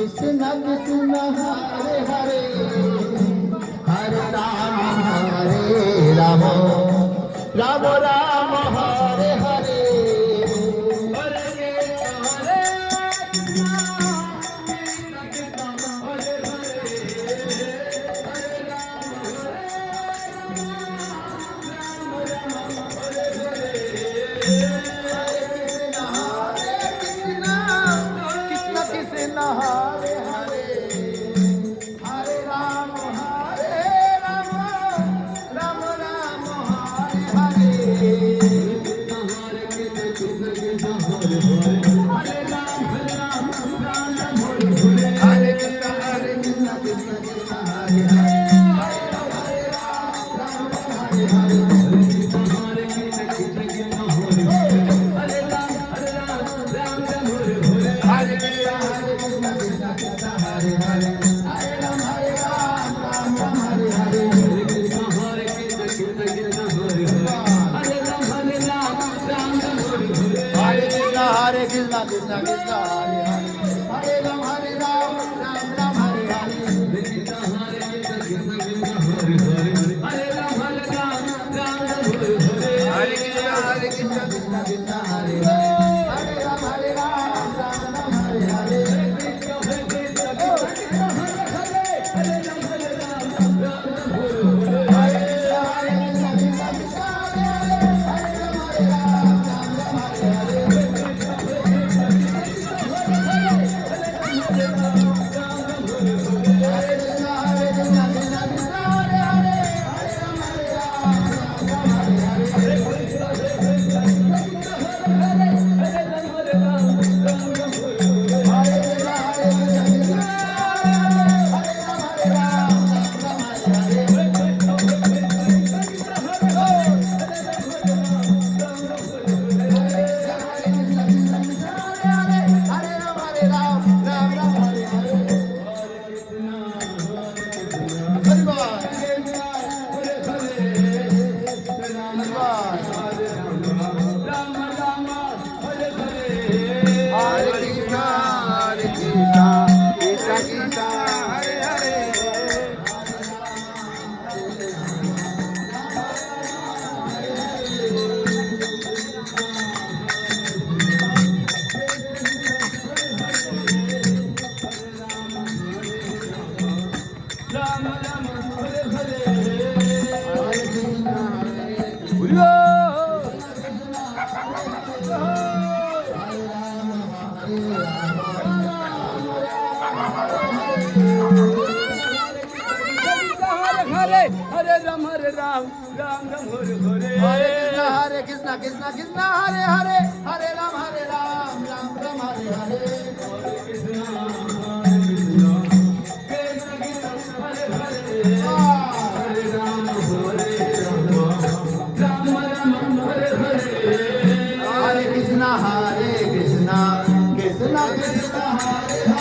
Krishna Krishna Hare Hare Hare Rama Rama Rama Hare Hare Krishna Krishna Krishna Hare Hare Hare Ram Ram Ram Hare Hare Krishna Hare Krishna Krishna Krishna Hare Hare Hare Ram Ram Ram Hare Hare Hare Krishna Krishna Krishna Hare Hare Hare Ram Ram Hare Hare Hare Krishna Krishna Krishna Hare Hare Hare Ram Ram Ram Hare Hare Hare Ram Hare Ram Krishna Hare